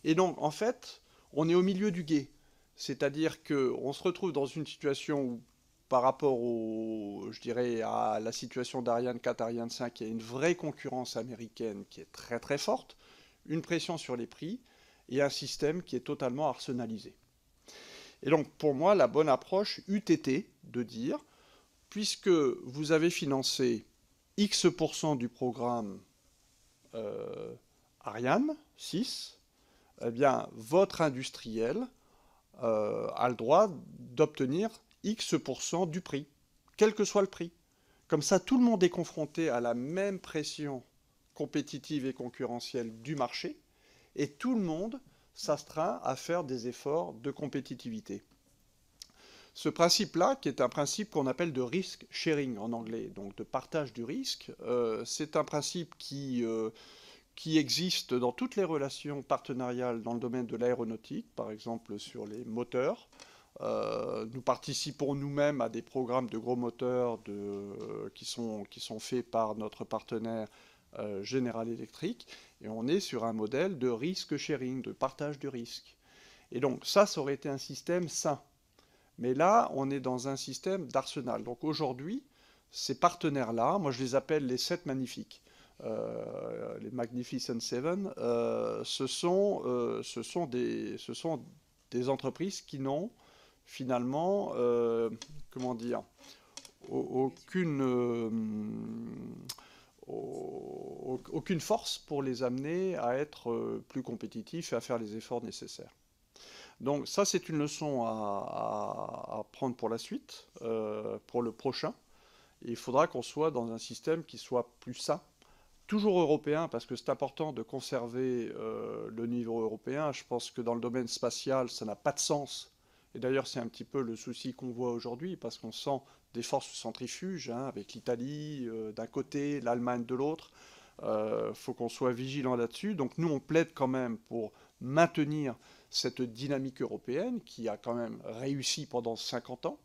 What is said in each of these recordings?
Et donc, en fait, on est au milieu du gué. C'est-à-dire qu'on se retrouve dans une situation où, par rapport je dirais, à la situation d'Ariane 4, Ariane 5, il y a une vraie concurrence américaine qui est très très forte, une pression sur les prix et un système qui est totalement arsenalisé. Et donc, pour moi, la bonne approche eût été de dire, puisque vous avez financé X% du programme euh, Ariane 6, eh bien, votre industriel a le droit d'obtenir X% du prix, quel que soit le prix. Comme ça, tout le monde est confronté à la même pression compétitive et concurrentielle du marché, et tout le monde s'astreint à faire des efforts de compétitivité. Ce principe-là, qui est un principe qu'on appelle de risk sharing en anglais, donc de partage du risque, c'est un principe qui existe dans toutes les relations partenariales dans le domaine de l'aéronautique, par exemple sur les moteurs. Nous participons nous-mêmes à des programmes de gros moteurs qui sont faits par notre partenaire General Electric, et on est sur un modèle de risk sharing, de partage du risque. Et donc ça aurait été un système sain. Mais là, on est dans un système d'arsenal. Donc aujourd'hui, ces partenaires-là, moi je les appelle les sept magnifiques, les Magnificent Seven, ce sont des entreprises qui n'ont finalement, comment dire, aucune, aucune force pour les amener à être plus compétitifs et à faire les efforts nécessaires. Donc ça, c'est une leçon à prendre pour la suite, pour le prochain. Et il faudra qu'on soit dans un système qui soit plus sain, toujours européen, parce que c'est important de conserver le niveau européen. Je pense que dans le domaine spatial, ça n'a pas de sens. Et d'ailleurs, c'est un petit peu le souci qu'on voit aujourd'hui, parce qu'on sent des forces centrifuges, hein, avec l'Italie d'un côté, l'Allemagne de l'autre. Il faut qu'on soit vigilant là-dessus. Donc nous, on plaide quand même pour maintenir cette dynamique européenne qui a quand même réussi pendant 50 ans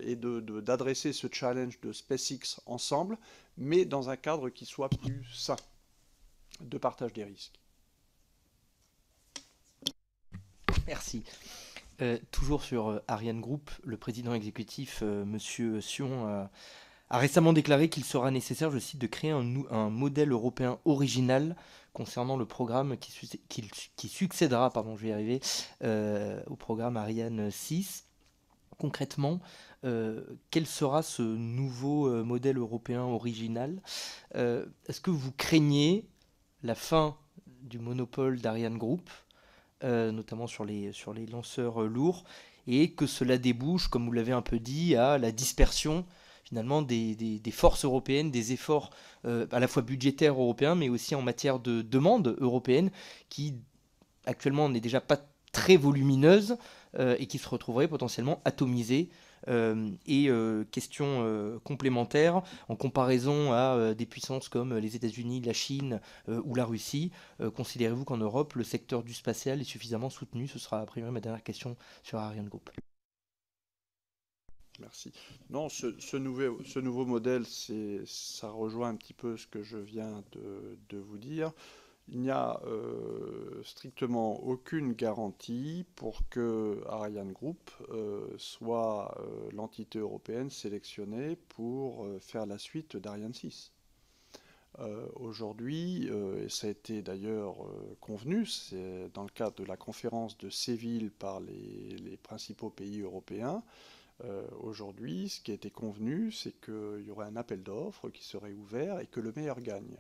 et d'adresser ce challenge de SpaceX ensemble, mais dans un cadre qui soit plus sain de partage des risques. Merci. Toujours sur Ariane Group, le président exécutif, Monsieur Sion, a récemment déclaré qu'il sera nécessaire, je cite, de créer un modèle européen original concernant le programme qui succédera, pardon, je vais y arriver, au programme Ariane 6. Concrètement, quel sera ce nouveau modèle européen original? Est-ce que vous craignez la fin du monopole d'Ariane Group, notamment sur les lanceurs lourds, et que cela débouche, comme vous l'avez un peu dit, à la dispersion finalement des forces européennes, des efforts à la fois budgétaires européens, mais aussi en matière de demande européenne, qui actuellement n'est déjà pas très volumineuse et qui se retrouverait potentiellement atomisée. Question complémentaire, en comparaison à des puissances comme les États-Unis, la Chine ou la Russie, considérez-vous qu'en Europe, le secteur du spatial est suffisamment soutenu? Ce sera a priori ma dernière question sur Ariane Group. Merci. Non, ce nouveau modèle, ça rejoint un petit peu ce que je viens de vous dire. Il n'y a strictement aucune garantie pour que Ariane Group soit l'entité européenne sélectionnée pour faire la suite d'Ariane 6. Aujourd'hui, et ça a été d'ailleurs convenu, c'est dans le cadre de la conférence de Séville par les principaux pays européens, aujourd'hui, ce qui a été convenu, c'est qu'il y aurait un appel d'offres qui serait ouvert et que le meilleur gagne.